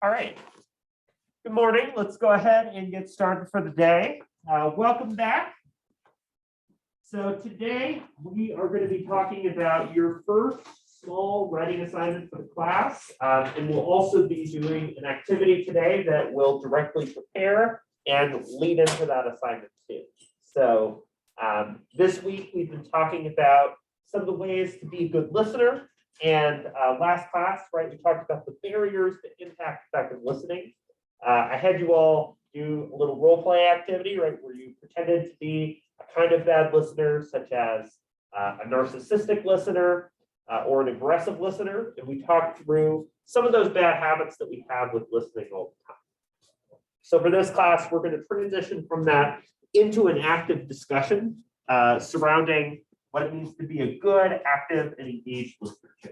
All right. Good morning. Let's go ahead and get started for the day. Welcome back. So today we are going to be talking about your first small writing assignment for the class. And we'll also be doing an activity today that will directly prepare and lead into that assignment too. So this week we've been talking about some of the ways to be a good listener. And last class, right, we talked about the barriers that impact effective listening. I had you all do a little role play activity, right, where you pretended to be a kind of bad listener, such as a narcissistic listener or an aggressive listener. And we talked through some of those bad habits that we have with listening all the time. So for this class, we're going to transition from that into an active discussion surrounding what it means to be a good, active, and engaged listener too.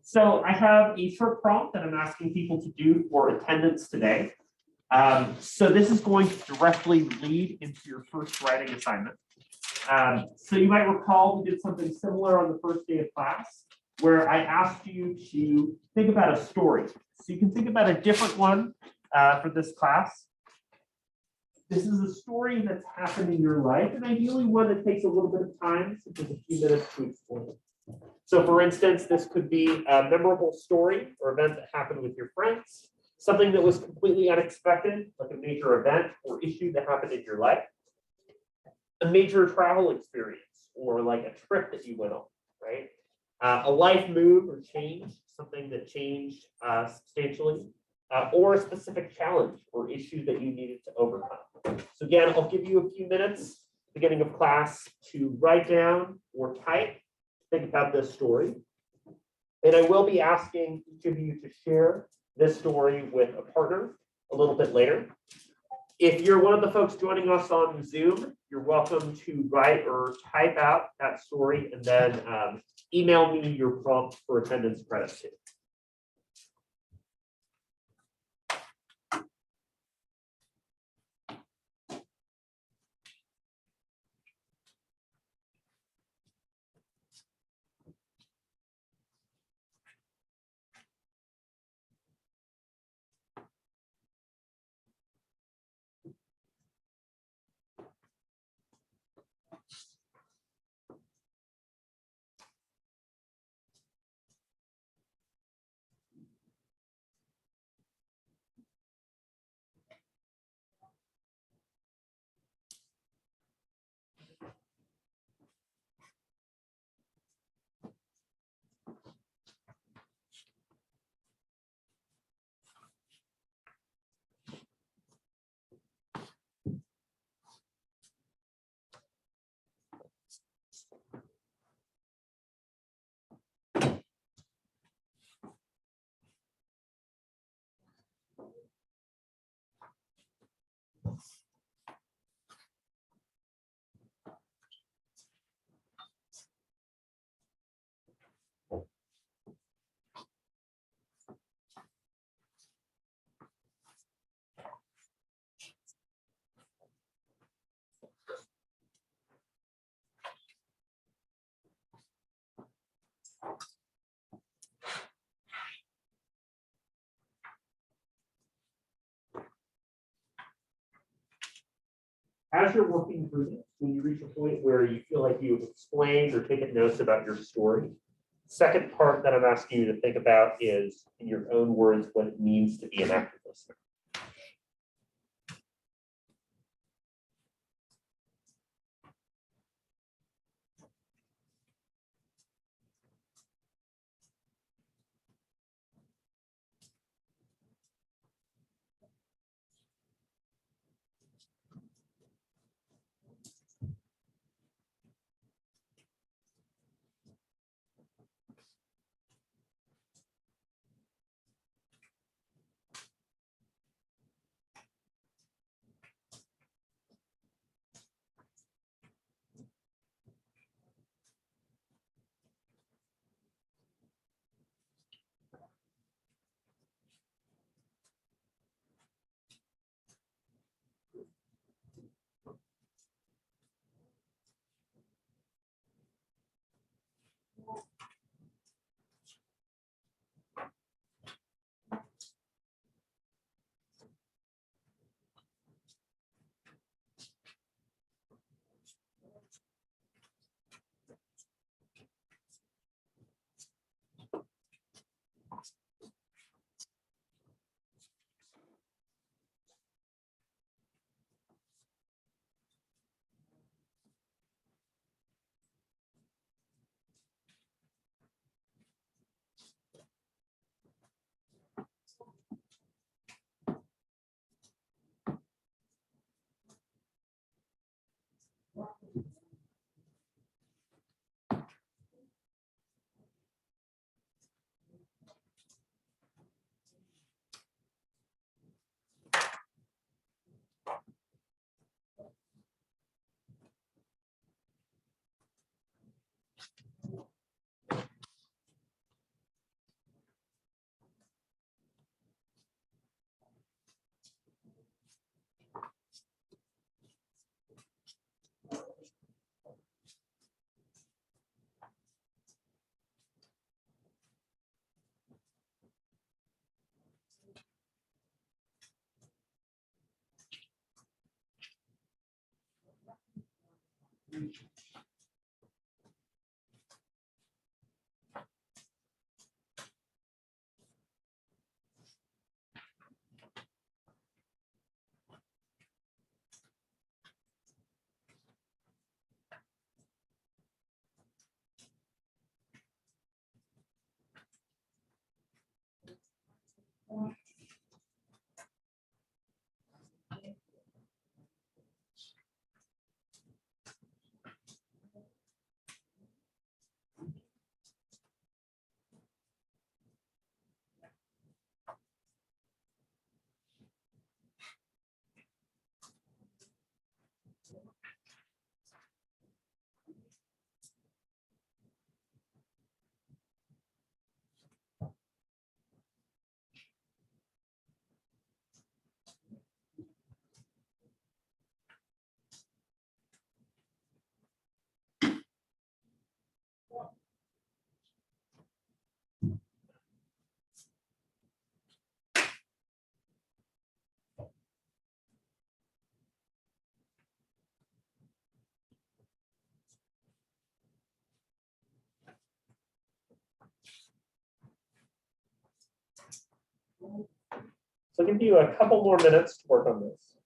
So I have a short prompt that I'm asking people to do for attendance today. So this is going to directly lead into your first writing assignment. So you might recall we did something similar on the first day of class, where I asked you to think about a story. So you can think about a different one for this class. This is a story that's happened in your life, and ideally one that takes a little bit of time, such as a few minutes to explain. So for instance, this could be a memorable story or event that happened with your friends, something that was completely unexpected, like a major event or issue that happened in your life, a major travel experience, or like a trip that you went on, right? A life move or change, something that changed substantially, or a specific challenge or issue that you needed to overcome. So again, I'll give you a few minutes, beginning of class, to write down or type, think about this story. And I will be asking each of you to share this story with a partner a little bit later. If you're one of the folks joining us on Zoom, you're welcome to write or type out that story and then email me your prompt for attendance credit too. As you're working through this, when you reach a point where you feel like you've explained or taken notes about your story, the second part that I'm asking you to think about is, in your own words, what it means to be an active listener. So I'll give you a couple more minutes to work on this.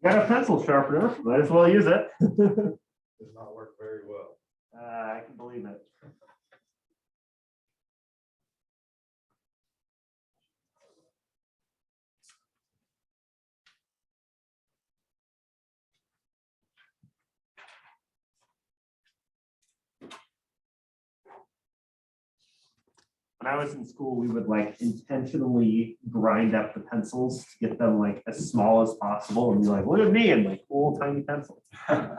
Got a pencil sharpener, might as well use it. Does not work very well. I can believe it. When I was in school, we would like intentionally grind up the pencils to get them like as small as possible and be like, look at me and like cool tiny pencils. So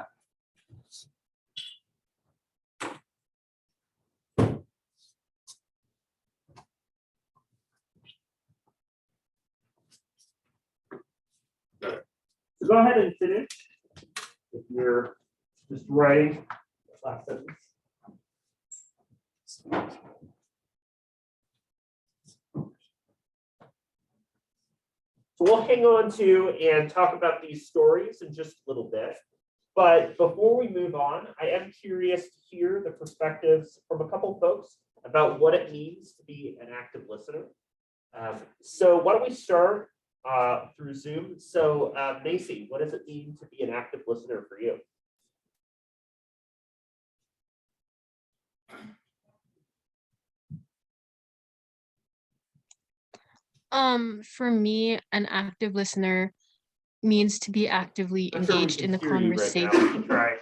go ahead and finish if you're just writing the last sentence. So we'll hang on to and talk about these stories in just a little bit. But before we move on, I am curious to hear the perspectives from a couple folks about what it means to be an active listener. So why don't we start through Zoom? So Macy, what does it mean to be an active listener for you? For me, an active listener means to be actively I'm sure we engaged can in the hear you right now. conversation. We can try.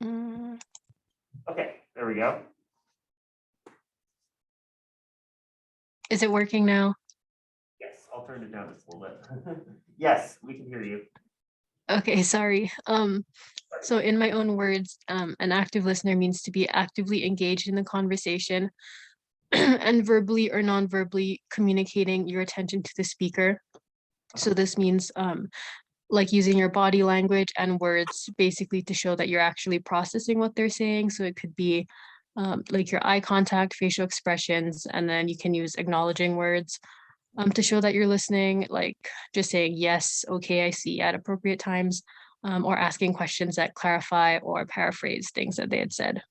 Mm, Okay, there we go. Is it working now? Yes, I'll turn it down just a little bit. Yes, we can hear you. Okay, sorry. So in my own words, an active listener means to be actively engaged in the conversation and verbally or non-verbally communicating your attention to the speaker. So this means like using your body language and words basically to show that you're actually processing what they're saying. So it could be like your eye contact, facial expressions, and then you can use acknowledging words to show that you're listening, like just saying yes, okay, I see at appropriate times, or asking questions that clarify or paraphrase things that they had said.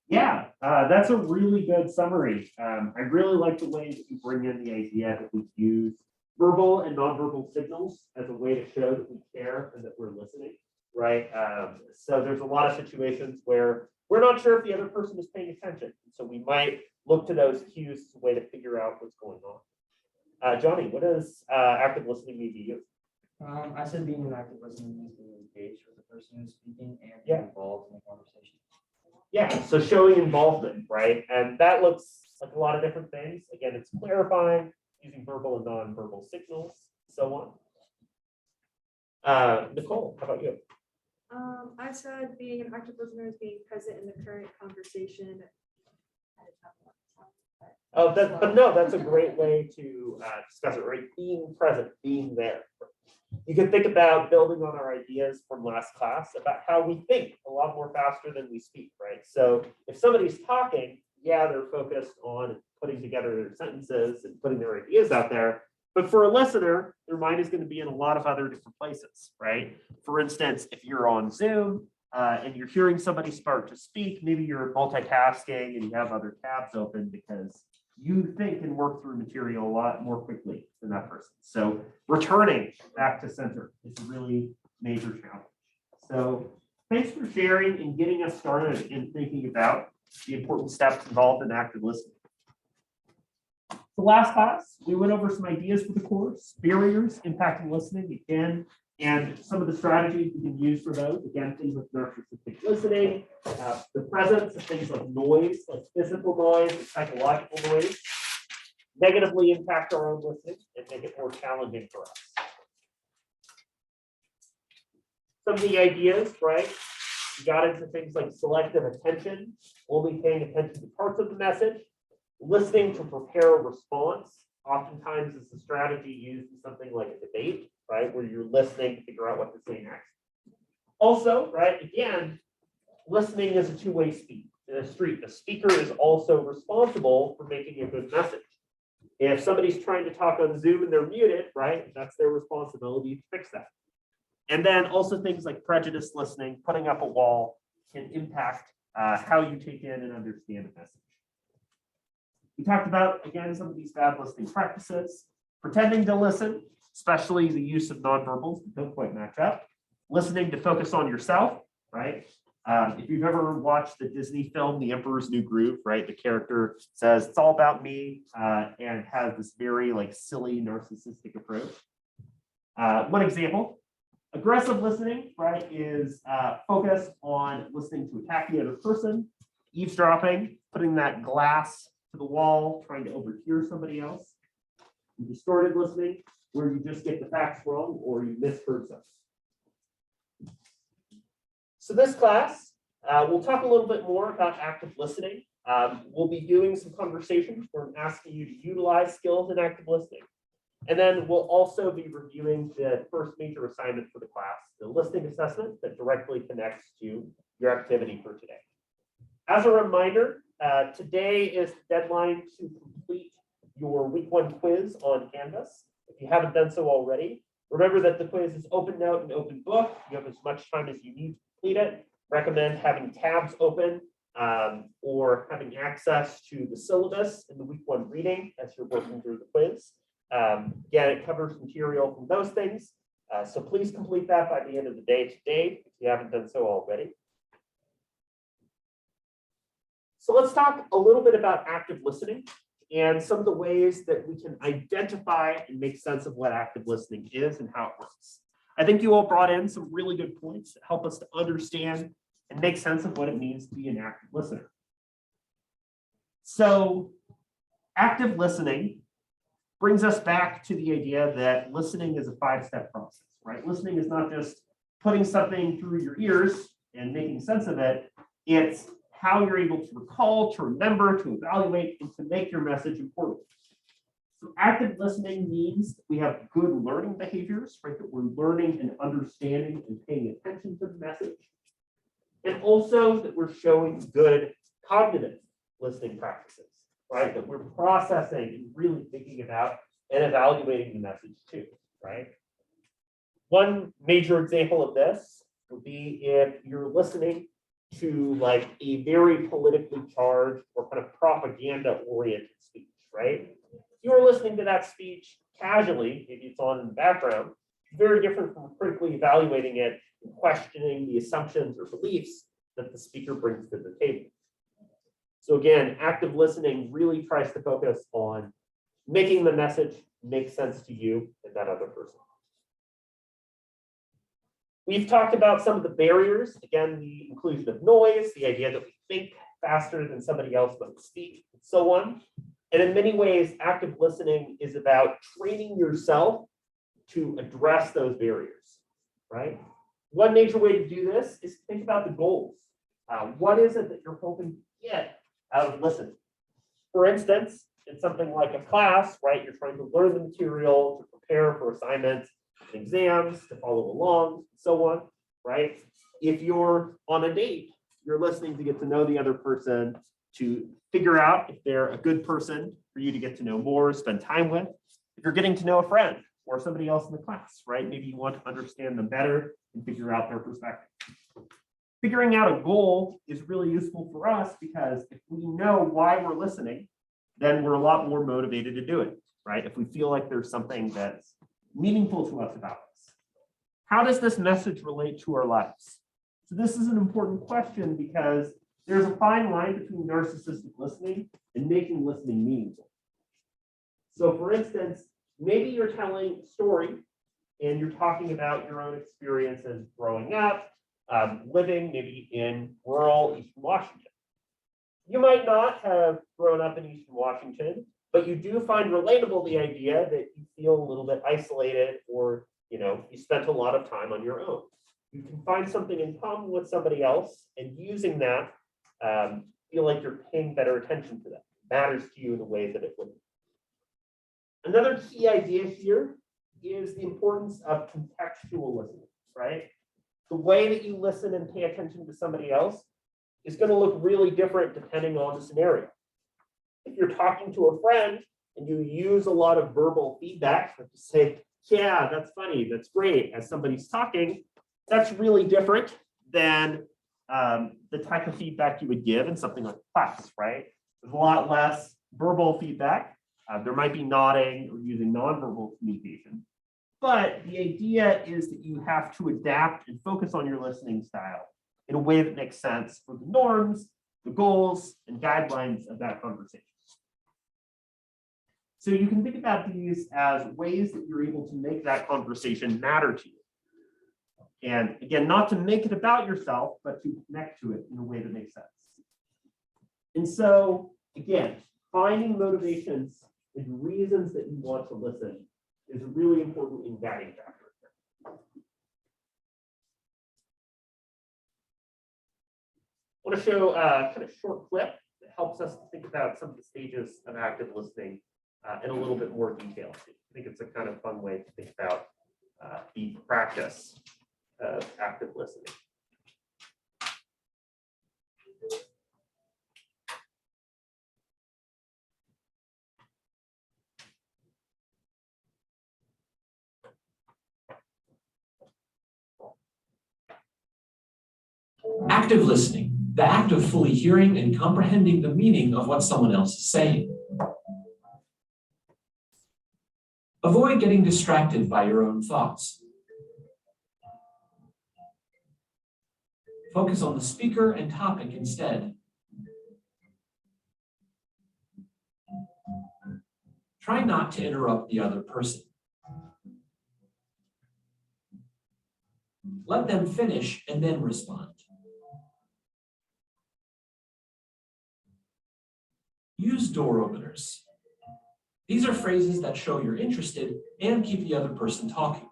Yeah, that's a really good summary. I really like the way that you bring in the idea that we use verbal and nonverbal signals as a way to show that we care and that we're listening, right? So there's a lot of situations where we're not sure if the other person is paying attention. So we might look to those cues as a way to figure out what's going on. Johnny, what does active listening mean to you? I said being an active listener means being engaged with the person who's speaking and Yeah. being involved in the conversation. Yeah, so showing involvement, right? And that looks like a lot of different things. Again, it's clarifying, using verbal and nonverbal signals, so on. Nicole, how about you? I said being an active listener is being present in the current conversation. Oh, but no, that's a great way to discuss it, right? Being present, being there. You can think about building on our ideas from last class about how we think a lot more faster than we speak, right? So if somebody's talking, yeah, they're focused on putting together their sentences and putting their ideas out there. But for a listener, their mind is going to be in a lot of other different places, right? For instance, if you're on Zoom and you're hearing somebody start to speak, maybe you're multitasking and you have other tabs open because you think and work through material a lot more quickly than that person. So returning back to center is a really major challenge. So thanks for sharing and getting us started in thinking about the important steps involved in active listening. The last class, we went over some ideas for the course, barriers impacting listening again, and some of the strategies we can use for those. Again, things like narcissistic listening, the presence of things like noise, like physical noise and psychological noise, negatively impact our own listening and make it more challenging for us. Some of the ideas, right? We got into things like selective attention, only paying attention to parts of the message, listening to prepare a response. Oftentimes it's a strategy used in something like a debate, right? Where you're listening to figure out what to say next. Also, right, again, listening is a two-way street. The speaker is also responsible for making a good message. If somebody's trying to talk on Zoom and they're muted, right, that's their responsibility to fix that. And then also things like prejudice listening, putting up a wall can impact how you take in and understand a message. We talked about, again, some of these bad listening practices, pretending to listen, especially the use of nonverbals that don't quite match up, listening to focus on yourself, right? If you've ever watched the Disney film, The Emperor's New Groove, right? The character says, it's all about me, and has this very like silly narcissistic approach. One example, aggressive listening, right, is focused on listening to attack the other person, eavesdropping, putting that glass to the wall, trying to overhear somebody else. And distorted listening, where you just get the facts wrong or you misheard something. So this class, we'll talk a little bit more about active listening. We'll be doing some conversations where I'm asking you to utilize skills in active listening. And then we'll also be reviewing the first major assignment for the class, the listening assessment that directly connects to your activity for today. As a reminder, today is the deadline to complete your week 1 quiz on Canvas. If you haven't done so already, remember that the quiz is open note and open book. You have as much time as you need to complete it. Recommend having tabs open or having access to the syllabus in the week 1 reading as you're working through the quiz. Again, it covers material from those things. So please complete that by the end of the day today if you haven't done so already. So let's talk a little bit about active listening and some of the ways that we can identify and make sense of what active listening is and how it works. I think you all brought in some really good points that help us to understand and make sense of what it means to be an active listener. So active listening brings us back to the idea that listening is a 5-step process, right? Listening is not just putting something through your ears and making sense of it. It's how you're able to recall, to remember, to evaluate, and to make your message important. So active listening means that we have good learning behaviors, right? That we're learning and understanding and paying attention to the message. And also that we're showing good cognitive listening practices, right? That we're processing and really thinking about and evaluating the message too, right? One major example of this would be if you're listening to like a very politically charged or kind of propaganda oriented speech, right? If you're listening to that speech casually, maybe it's on in the background, very different from critically evaluating it and questioning the assumptions or beliefs that the speaker brings to the table. So again, active listening really tries to focus on making the message make sense to you and that other person. We've talked about some of the barriers, again, the inclusion of noise, the idea that we think faster than somebody else might speak, and so on. And in many ways, active listening is about training yourself to address those barriers, right? One major way to do this is to think about the goals. What is it that you're hoping to get out of listening? For instance, in something like a class, right, you're trying to learn the material, to prepare for assignments, and exams, to follow along, and so on, right? If you're on a date, you're listening to get to know the other person, to figure out if they're a good person for you to get to know more, spend time with. If you're getting to know a friend or somebody else in the class, right? Maybe you want to understand them better and figure out their perspective. Figuring out a goal is really useful for us because if we know why we're listening, then we're a lot more motivated to do it, right? If we feel like there's something that's meaningful to us about this. How does this message relate to our lives? So this is an important question because there's a fine line between narcissistic listening and making listening meaningful. So for instance, maybe you're telling a story and you're talking about your own experiences growing up, living maybe in rural Eastern Washington. You might not have grown up in Eastern Washington, but you do find relatable the idea that you feel a little bit isolated or, you spent a lot of time on your own. You can find something in common with somebody else and using that, feel like you're paying better attention to them. It matters to you in a way that it wouldn't. Another key idea here is the importance of contextual listening, right? The way that you listen and pay attention to somebody else is going to look really different depending on the scenario. If you're talking to a friend and you use a lot of verbal feedback, like to say, yeah, that's funny, that's great, as somebody's talking, that's really different than the type of feedback you would give in something like class, right? There's a lot less verbal feedback. There might be nodding or using nonverbal communication. But the idea is that you have to adapt and focus on your listening style in a way that makes sense for the norms, the goals, and guidelines of that conversation. So you can think about these as ways that you're able to make that conversation matter to you. And again, not to make it about yourself, but to connect to it in a way that makes sense. And so, again, finding motivations and reasons that you want to listen is really important in guiding factor. I want to show a kind of short clip that helps us to think about some of the stages of active listening in a little bit more detail. I think it's a kind of fun way to think about the practice of active listening. Active listening, the act of fully hearing and comprehending the meaning of what someone else is saying. Avoid getting distracted by your own thoughts. Focus on the speaker and topic instead. Try not to interrupt the other person. Let them finish and then respond. Use door openers. These are phrases that show you're interested and keep the other person talking.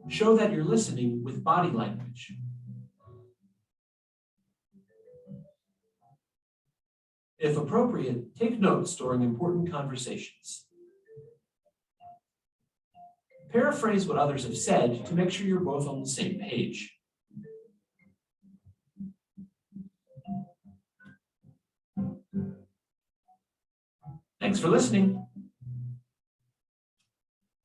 Show that you're listening with body language. If appropriate, take notes during important conversations. Paraphrase what others have said to make sure you're both on the same page. Thanks for listening.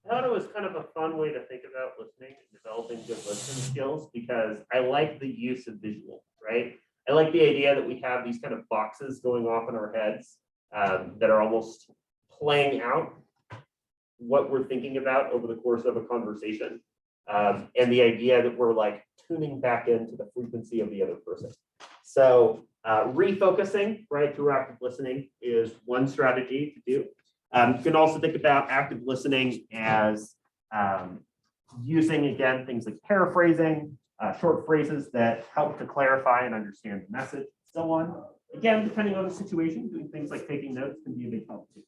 I thought it was kind of a fun way to think about listening and developing good listening skills because I like the use of visual, right? I like the idea that we have these kind of boxes going off in our heads that are almost playing out what we're thinking about over the course of a conversation. And the idea that we're like tuning back into the frequency of the other person. So refocusing, right, through active listening is one strategy to do. You can also think about active listening as using, again, things like paraphrasing, short phrases that help to clarify and understand the message, so on. Again, depending on the situation, doing things like taking notes can be a big help too.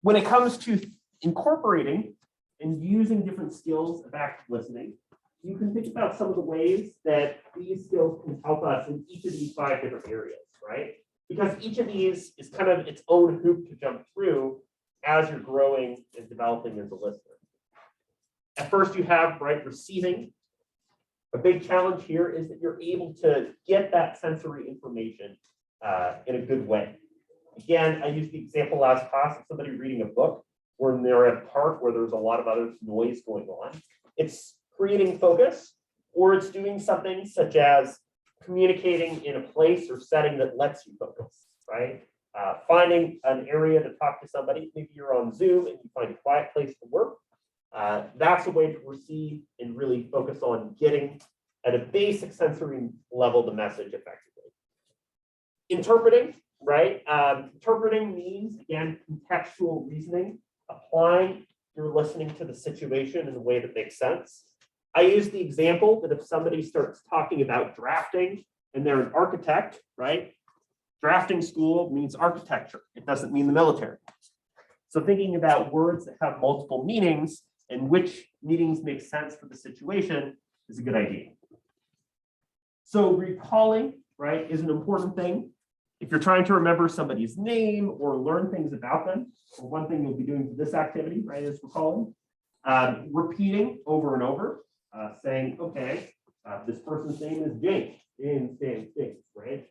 When it comes to incorporating and using different skills of active listening, you can think about some of the ways that these skills can help us in each of these 5 different areas, right? Because each of these is kind of its own hoop to jump through as you're growing and developing as a listener. At first you have, right, receiving. A big challenge here is that you're able to get that sensory information in a good way. Again, I used the example last class of somebody reading a book when they're at a park where there's a lot of other noise going on. It's creating focus, or it's doing something such as communicating in a place or setting that lets you focus, right? Finding an area to talk to somebody. Maybe you're on Zoom and you find a quiet place to work. That's a way to receive and really focus on getting at a basic sensory level the message effectively. Interpreting, right? Interpreting means, again, contextual reasoning, applying your listening to the situation in a way that makes sense. I use the example that if somebody starts talking about drafting and they're an architect, right? Drafting school means architecture. It doesn't mean the military. So thinking about words that have multiple meanings and which meanings make sense for the situation is a good idea. So recalling, right, is an important thing. If you're trying to remember somebody's name or learn things about them, or one thing you'll be doing for this activity, right, is recalling. Repeating over and over, saying, okay, this person's name is James, James, right?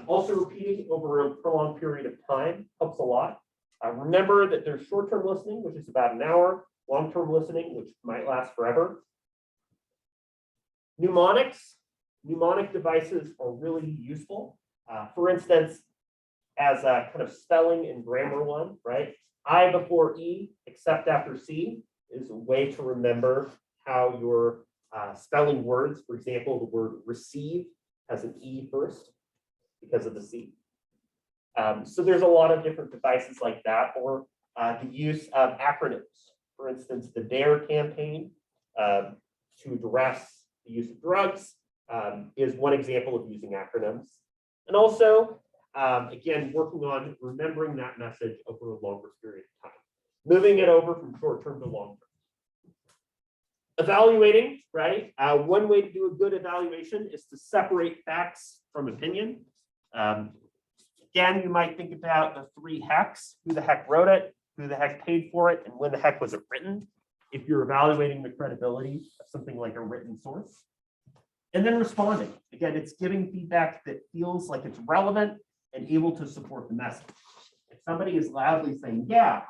Also repeating over a prolonged period of time helps a lot. Remember that there's short-term listening, which is about an hour, long-term listening, which might last forever. Mnemonic devices are really useful. For instance, as a kind of spelling and grammar one, right? I before E, except after C is a way to remember how you're spelling words. For example, the word receive has an E first because of the C. So there's a lot of different devices like that, or the use of acronyms. For instance, the DARE campaign to address the use of drugs is one example of using acronyms. And also, again, working on remembering that message over a longer period of time, moving it over from short-term to long-term. Evaluating, right? One way to do a good evaluation is to separate facts from opinion. Again, you might think about the 3 hecks: who the heck wrote it, who the heck paid for it, and when the heck was it written, if you're evaluating the credibility of something like a written source. And then responding. Again, it's giving feedback that feels like it's relevant and able to support the message. If somebody is loudly saying, yeah,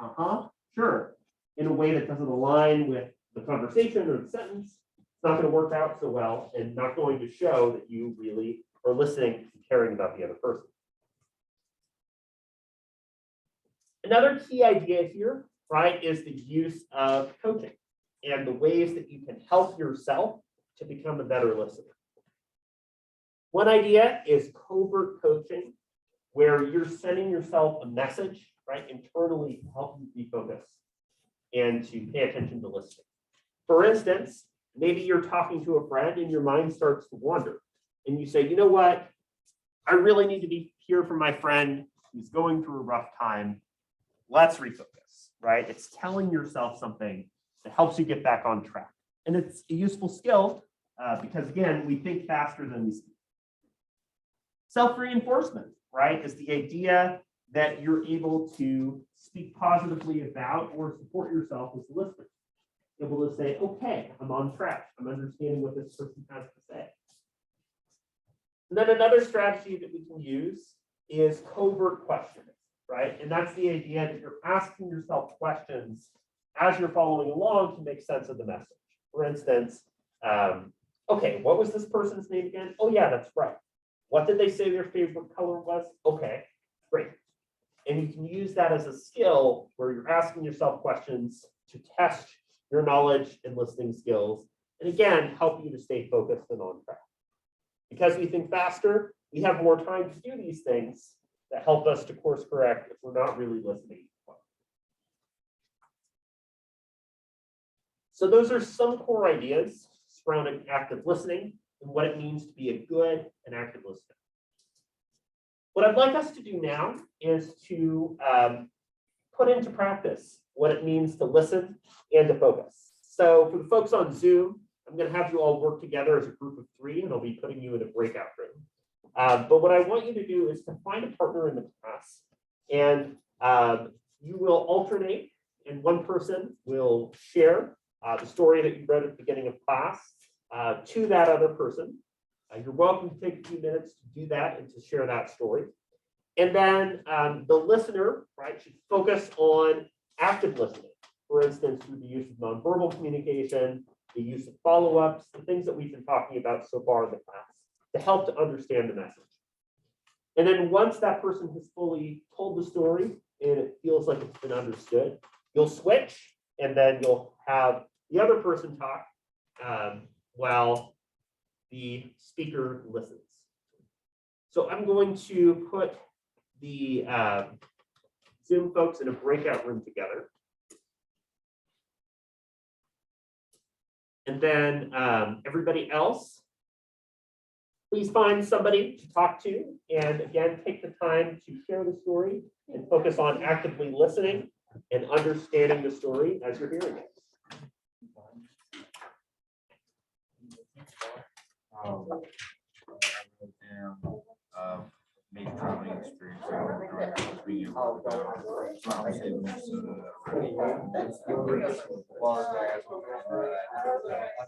sure, in a way that doesn't align with the conversation or the sentence, it's not going to work out so well and not going to show that you really are listening and caring about the other person. Another key idea here, right, is the use of coaching and the ways that you can help yourself to become a better listener. One idea is covert coaching, where you're sending yourself a message, right, internally to help you be focused and to pay attention to listening. For instance, maybe you're talking to a friend and your mind starts to wander and you say, you know what, I really need to be here for my friend who's going through a rough time. Let's refocus, right? It's telling yourself something that helps you get back on track. And it's a useful skill because, again, we think faster than we speak. Self-reinforcement, right, is the idea that you're able to speak positively about or support yourself as a listener. Able to say, okay, I'm on track. I'm understanding what this person has to say. And then another strategy that we can use is covert questioning, right? And that's the idea that you're asking yourself questions as you're following along to make sense of the message. For instance, okay, what was this person's name again? Oh yeah, that's right. What did they say their favorite color was? Okay, great. And you can use that as a skill where you're asking yourself questions to test your knowledge and listening skills. And again, help you to stay focused and on track. Because we think faster, we have more time to do these things that help us to course correct if we're not really listening. So those are some core ideas surrounding active listening and what it means to be a good and active listener. What I'd like us to do now is to put into practice what it means to listen and to focus. So for the folks on Zoom, I'm going to have you all work together as a group of 3, and I'll be putting you in a breakout room. But what I want you to do is to find a partner in the class, and you will alternate, and one person will share the story that you read at the beginning of class to that other person. You're welcome to take a few minutes to do that and to share that story. And then the listener, right, should focus on active listening. For instance, through the use of nonverbal communication, the use of follow-ups, the things that we've been talking about so far in the class to help to understand the message. And then once that person has fully told the story and it feels like it's been understood, you'll switch, and then you'll have the other person talk while the speaker listens. So I'm going to put the Zoom folks in a breakout room together. And then everybody else, please find somebody to talk to. And again, take the time to share the story and focus on actively listening and understanding the story as you're hearing it. Main traveling experience. Being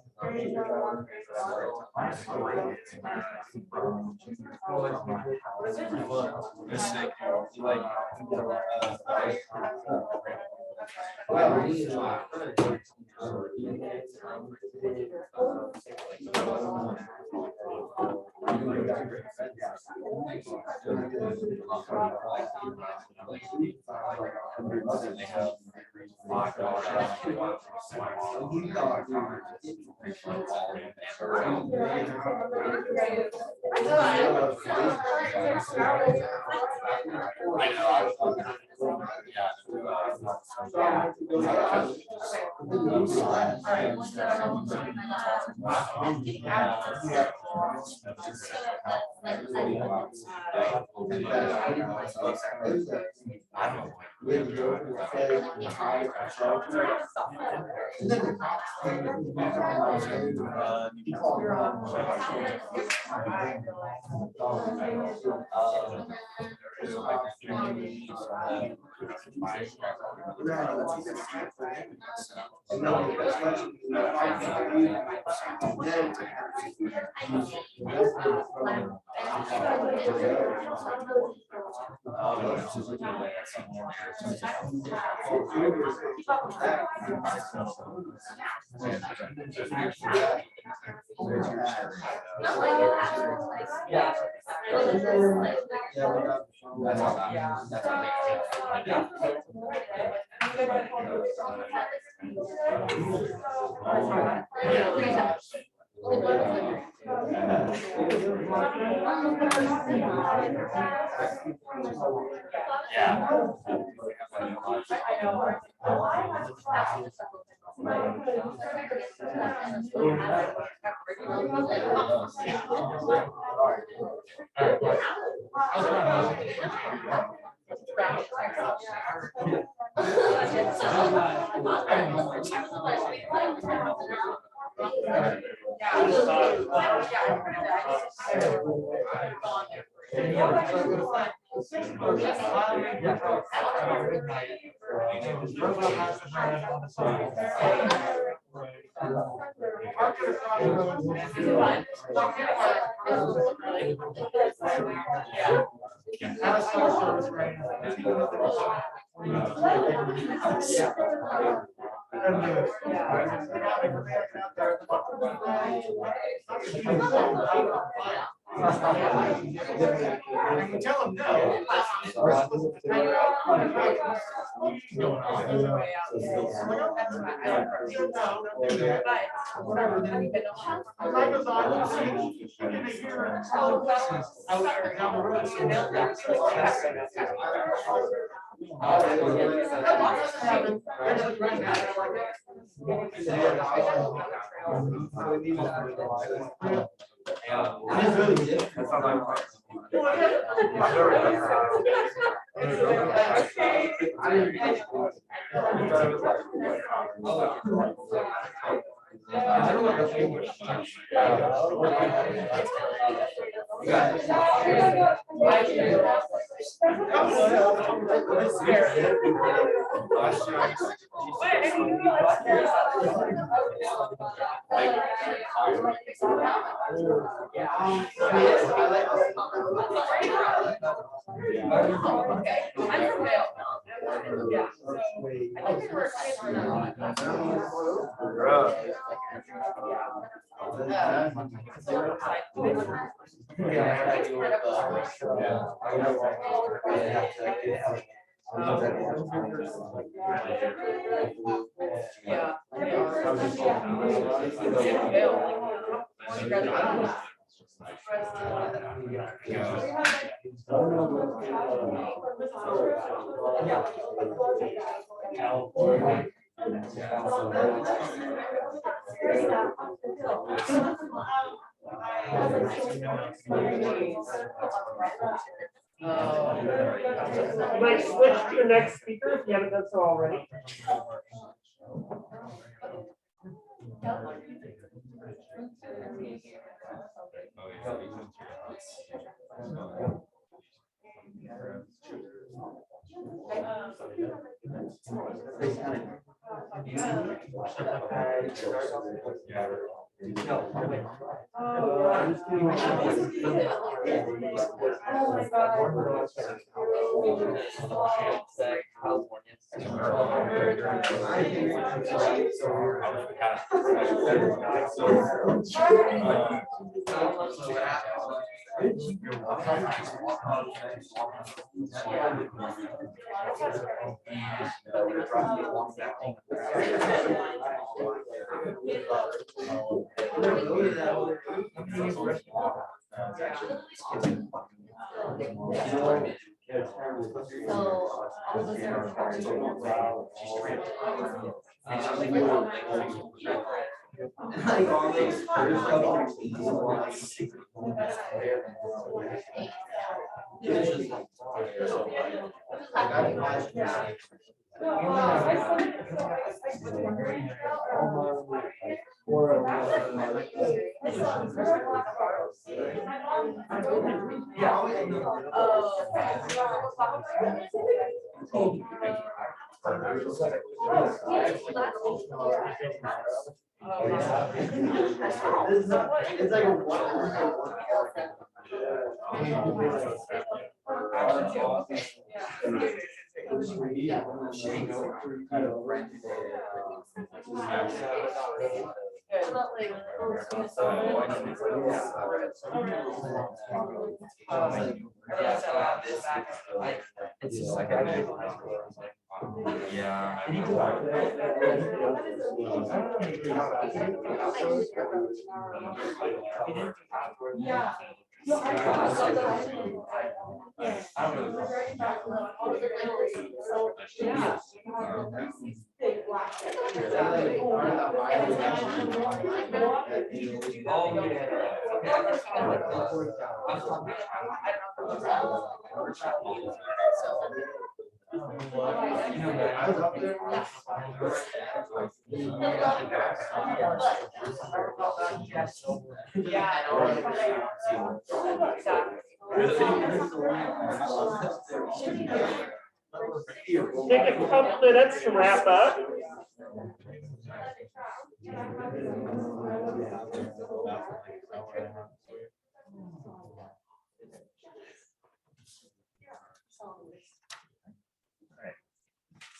able to go from state of can tell him no. You might switch to your next speaker if you haven't done so already. Take a couple minutes to wrap up.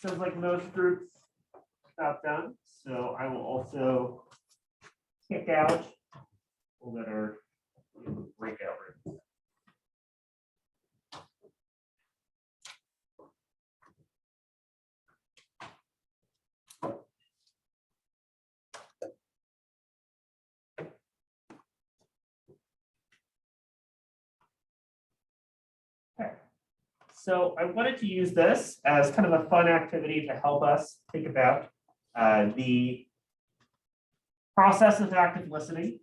Sounds like most groups about done, so I will also kick out people that are in the breakout room. Okay. So I wanted to use this as kind of a fun activity to help us think about the process of active listening,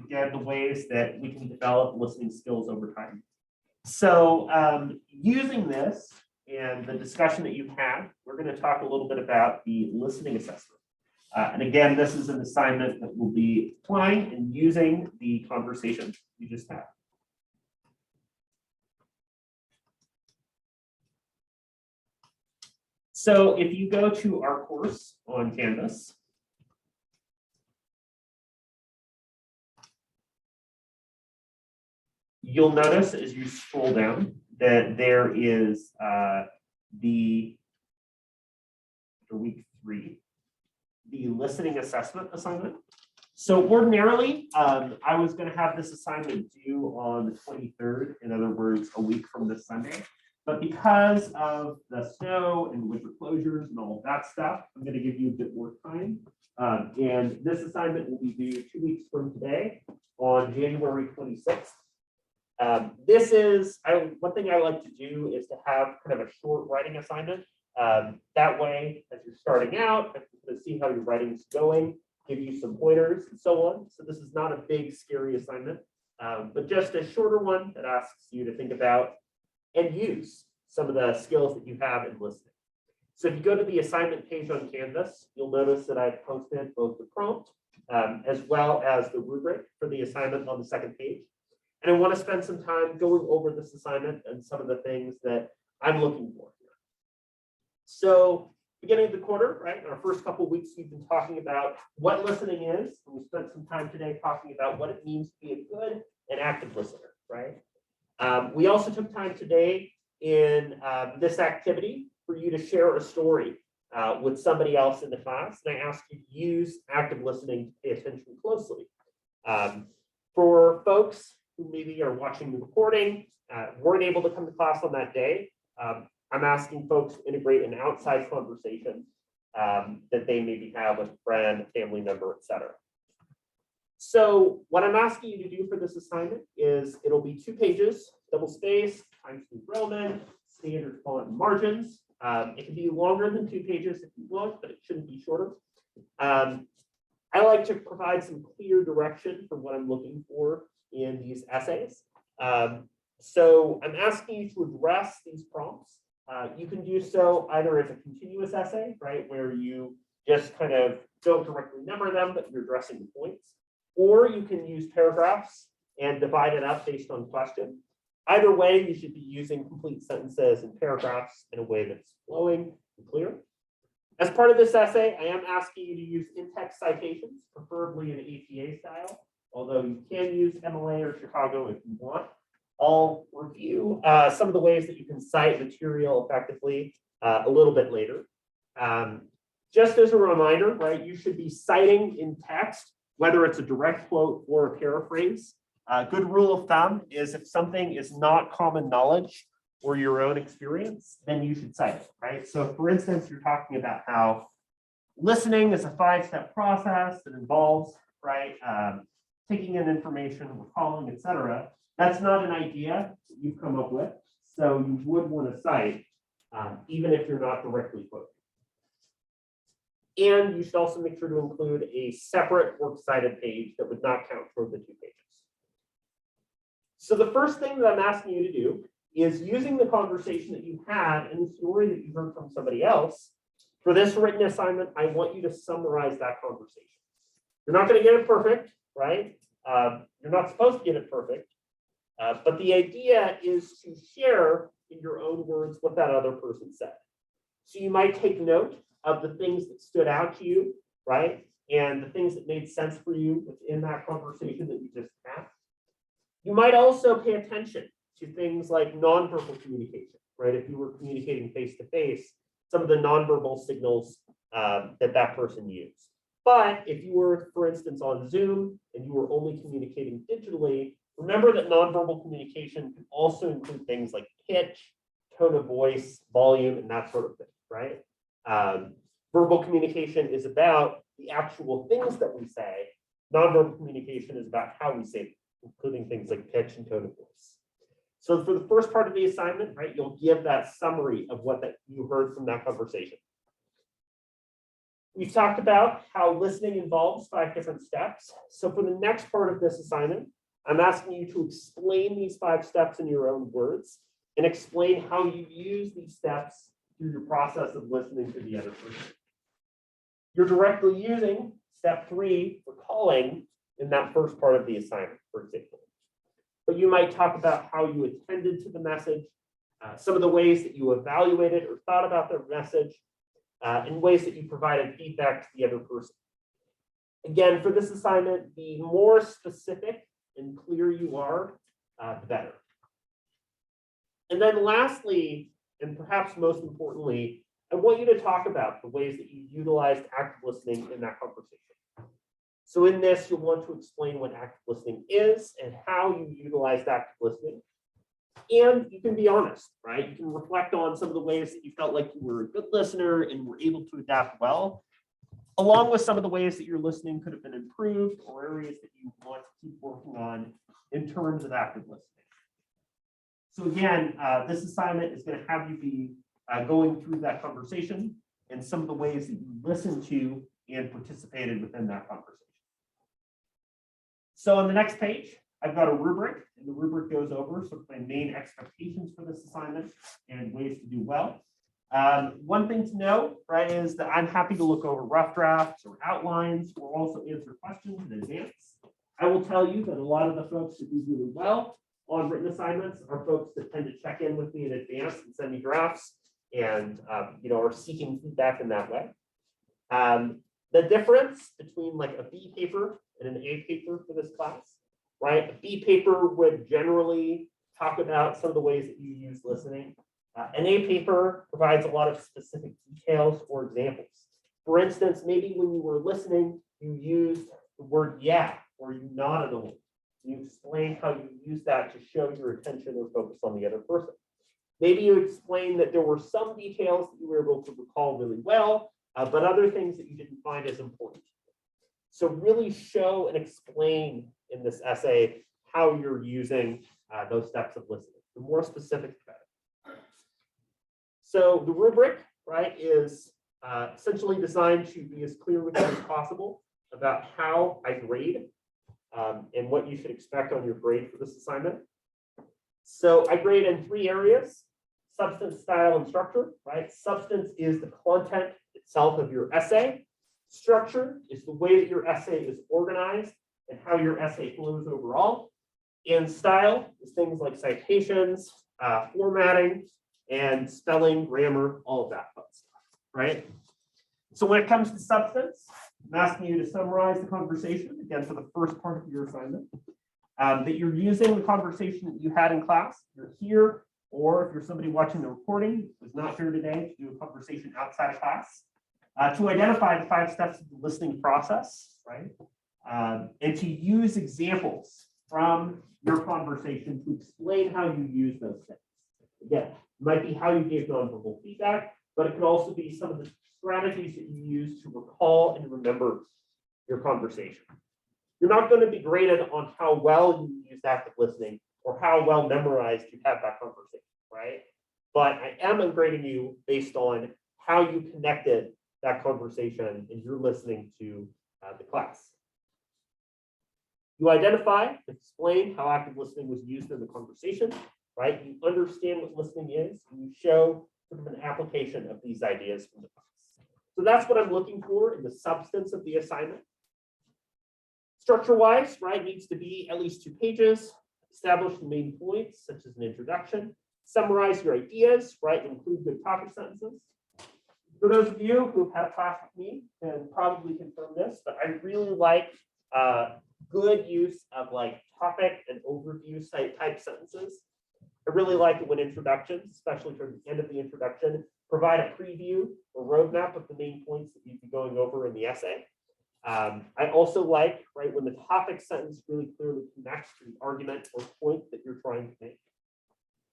again, the ways that we can develop listening skills over time. So using this and the discussion that you've had, we're going to talk a little bit about the listening assessment. And again, this is an assignment that will be applying and using the conversation we just had. So if you go to our course on Canvas, you'll notice as you scroll down that there is the for week 3, the listening assessment assignment. So ordinarily, I was going to have this assignment due on the 23rd, in other words, a week from this Sunday. But because of the snow and winter closures and all of that stuff, I'm going to give you a bit more time. And this assignment will be due 2 weeks from today on January 26th. This is, one thing I like to do is to have kind of a short writing assignment. That way, as you're starting out, I can see how your writing's going, give you some pointers and so on. So this is not a big, scary assignment, but just a shorter one that asks you to think about and use some of the skills that you have in listening. So if you go to the assignment page on Canvas, you'll notice that I've posted both the prompt as well as the rubric for the assignment on the second page. And I want to spend some time going over this assignment and some of the things that I'm looking for here. So beginning of the quarter, right, in our first couple of weeks, we've been talking about what listening is. And we spent some time today talking about what it means to be a good and active listener, right? We also took time today in this activity for you to share a story with somebody else in the class. And I asked you to use active listening to pay attention closely. For folks who maybe are watching the recording, weren't able to come to class on that day, I'm asking folks to integrate an outside conversation that they maybe have with a friend, family member, etc. So what I'm asking you to do for this assignment is it'll be 2 pages, double space, Times New Roman, standard font and margins. It can be longer than 2 pages if you want, but it shouldn't be shorter. I like to provide some clear direction for what I'm looking for in these essays. So I'm asking you to address these prompts. You can do so either as a continuous essay, right, where you just kind of don't directly number them, but you're addressing the points. Or you can use paragraphs and divide it up based on question. Either way, you should be using complete sentences and paragraphs in a way that's flowing and clear. As part of this essay, I am asking you to use in-text citations, preferably in APA style, although you can use MLA or Chicago if you want. I'll review some of the ways that you can cite material effectively a little bit later. Just as a reminder, right, you should be citing in text, whether it's a direct quote or a paraphrase. A good rule of thumb is if something is not common knowledge or your own experience, then you should cite it, right? So for instance, you're talking about how listening is a 5-step process that involves, right, taking in information, recalling, etc. That's not an idea that you've come up with. So you would want to cite, even if you're not directly quoting. And you should also make sure to include a separate works cited page that would not count toward the 2 pages. So the first thing that I'm asking you to do is using the conversation that you had and the story that you heard from somebody else. For this written assignment, I want you to summarize that conversation. You're not going to get it perfect, right? You're not supposed to get it perfect. But the idea is to share in your own words what that other person said. So you might take note of the things that stood out to you, right? And the things that made sense for you within that conversation that you just had. You might also pay attention to things like nonverbal communication, right? If you were communicating face-to-face, some of the nonverbal signals that person used. But if you were, for instance, on Zoom and you were only communicating digitally, Remember that nonverbal communication can also include things like pitch, tone of voice, volume, and that sort of thing, right? Verbal communication is about the actual things that we say. Nonverbal communication is about how we say them, including things like pitch and tone of voice. So for the first part of the assignment, right, you'll give that summary of what you heard from that conversation. We've talked about how listening involves 5 different steps. So for the next part of this assignment, I'm asking you to explain these 5 steps in your own words and explain how you use these steps through your process of listening to the other person. You're directly using step 3 for calling in that first part of the assignment, for example. But you might talk about how you attended to the message, some of the ways that you evaluated or thought about their message, and ways that you provided feedback to the other person. Again, for this assignment, the more specific and clear you are, the better. And then lastly, and perhaps most importantly, I want you to talk about the ways that you utilized active listening in that conversation. So in this, you'll want to explain what active listening is and how you utilized active listening. And you can be honest, right? You can reflect on some of the ways that you felt like you were a good listener and were able to adapt well, along with some of the ways that your listening could have been improved or areas that you want to keep working on in terms of active listening. So again, this assignment is going to have you be going through that conversation and some of the ways that you listened to and participated within that conversation. So on the next page, I've got a rubric, and the rubric goes over sort of my main expectations for this assignment and ways to do well. One thing to note, right, is that I'm happy to look over rough drafts or outlines or also answer questions in advance. I will tell you that a lot of the folks that do really well on written assignments are folks that tend to check in with me in advance and send me drafts and are seeking feedback in that way. The difference between like a B paper and an A paper for this class, right? A B paper would generally talk about some of the ways that you use listening. An A paper provides a lot of specific details or examples. For instance, maybe when you were listening, you used the word yeah, or you nodded a little. You explain how you use that to show your attention or focus on the other person. Maybe you explain that there were some details that you were able to recall really well, but other things that you didn't find as important. So really show and explain in this essay how you're using those steps of listening. The more specific, the better. So the rubric, right, is essentially designed to be as clear with you as possible about how I grade and what you should expect on your grade for this assignment. So I grade in 3 areas: substance, style, and structure, right? Substance is the content itself of your essay. Structure is the way that your essay is organized and how your essay flows overall. And style is things like citations, formatting, and spelling, grammar, all of that fun stuff, right? So when it comes to substance, I'm asking you to summarize the conversation, again, for the first part of your assignment, that you're using the conversation that you had in class. You're here, or if you're somebody watching the recording who's not here today, to do a conversation outside of class, to identify the 5 steps of the listening process, right? And to use examples from your conversation to explain how you use those things. Again, it might be how you gave nonverbal feedback, but it could also be some of the strategies that you use to recall and remember your conversation. You're not going to be graded on how well you used active listening or how well memorized you have that conversation, right? But I am grading you based on how you connected that conversation and you're listening to the class. You identify, explain how active listening was used in the conversation, right? You understand what listening is, and you show sort of an application of these ideas from the class. So that's what I'm looking for in the substance of the assignment. Structure-wise, right, needs to be at least 2 pages. Establish the main points, such as an introduction. Summarize your ideas, right, include good topic sentences. For those of you who've had class with me can probably confirm this, but I really like good use of like topic and overview type sentences. I really like it when introductions, especially toward the end of the introduction, provide a preview or roadmap of the main points that you'd be going over in the essay. I also like, right, when the topic sentence really clearly connects to the argument or point that you're trying to make.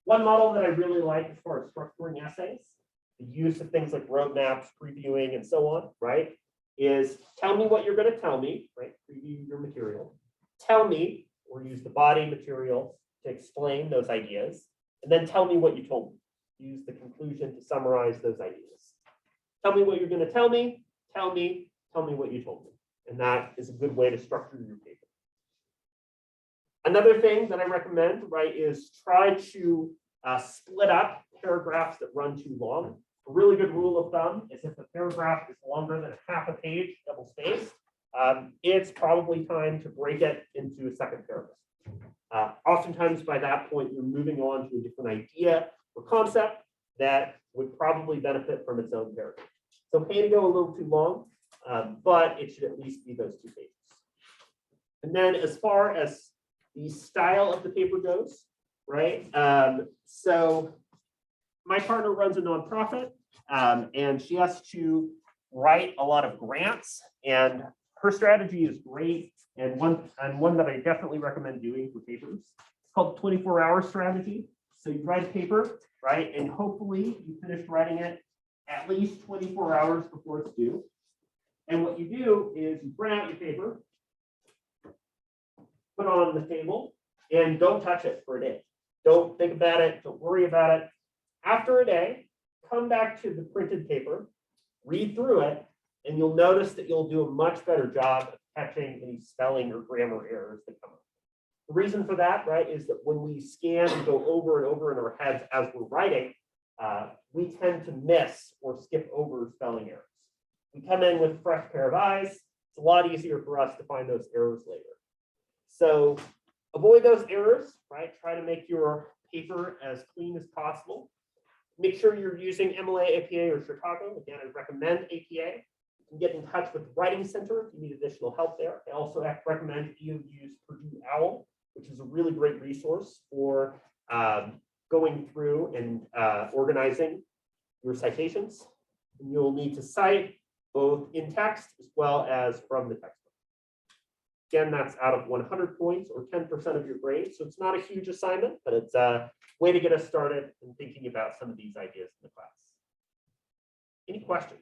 One model that I really like as far as structuring essays, the use of things like roadmaps, previewing, and so on, right, is tell me what you're going to tell me, right, preview your material. Tell me, or use the body material to explain those ideas, and then tell me what you told me. Use the conclusion to summarize those ideas. Tell me what you're going to tell me, tell me what you told me. And that is a good way to structure your paper. Another thing that I recommend, right, is try to split up paragraphs that run too long. A really good rule of thumb is if a paragraph is longer than half a page, double spaced, it's probably time to break it into a second paragraph. Oftentimes by that point, you're moving on to a different idea or concept that would probably benefit from its own paragraph. So okay to go a little too long, but it should at least be those 2 pages. And then as far as the style of the paper goes, right? So my partner runs a nonprofit, and she has to write a lot of grants, and her strategy is great, and one that I definitely recommend doing for papers. It's called the 24-hour strategy. So you write a paper, right, and hopefully you finish writing it at least 24 hours before it's due. And what you do is you print out your paper, put it on the table, and don't touch it for a day. Don't think about it. Don't worry about it. After a day, come back to the printed paper, read through it, and you'll notice that you'll do a much better job of catching any spelling or grammar errors that come up. The reason for that, right, is that when we scan and go over and over in our heads as we're writing, we tend to miss or skip over spelling errors. We come in with a fresh pair of eyes. It's a lot easier for us to find those errors later. So avoid those errors, right? Try to make your paper as clean as possible. Make sure you're using MLA, APA, or Chicago. Again, I recommend APA. You can get in touch with the Writing Center if you need additional help there. I also recommend you use Purdue OWL, which is a really great resource for going through and organizing your citations. And you'll need to cite both in text as well as from the textbook. Again, that's out of 100 points or 10% of your grade. So it's not a huge assignment, but it's a way to get us started in thinking about some of these ideas in the class. Any questions?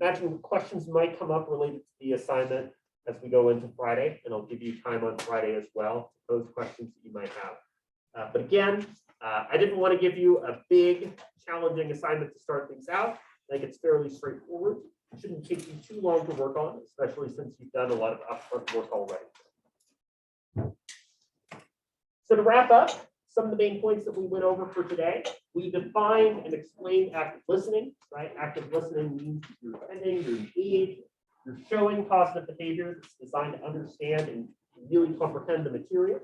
Imagine questions might come up related to the assignment as we go into Friday, and I'll give you time on Friday as well to pose questions that you might have. But again, I didn't want to give you a big, challenging assignment to start things out. I think it's fairly straightforward. It shouldn't take you too long to work on, especially since you've done a lot of upfront work already. So to wrap up, some of the main points that we went over for today, we defined and explained active listening, right? Active listening means you're attending, you're engaged, you're showing positive behavior that's designed to understand and really comprehend the material.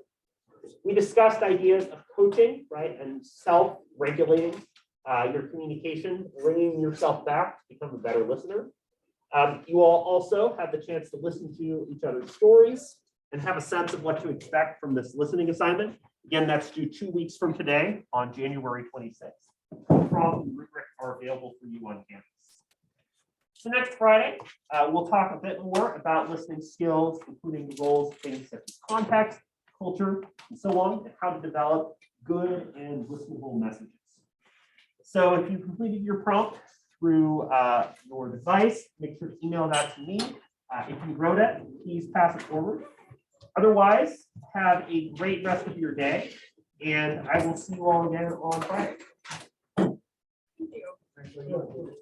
We discussed ideas of coaching, right, and self-regulating your communication, bringing yourself back to become a better listener. You all also had the chance to listen to each other's stories and have a sense of what to expect from this listening assignment. Again, that's due 2 weeks from today on January 26th. Prompts and rubric are available for you on campus. So next Friday, we'll talk a bit more about listening skills, including the roles of things such as context, culture, and so on, and how to develop good and listenable messages. So if you completed your prompt through your device, make sure to email that to me. If you wrote it, please pass it forward. Otherwise, have a great rest of your day, and I will see you all again on Friday. Thank you.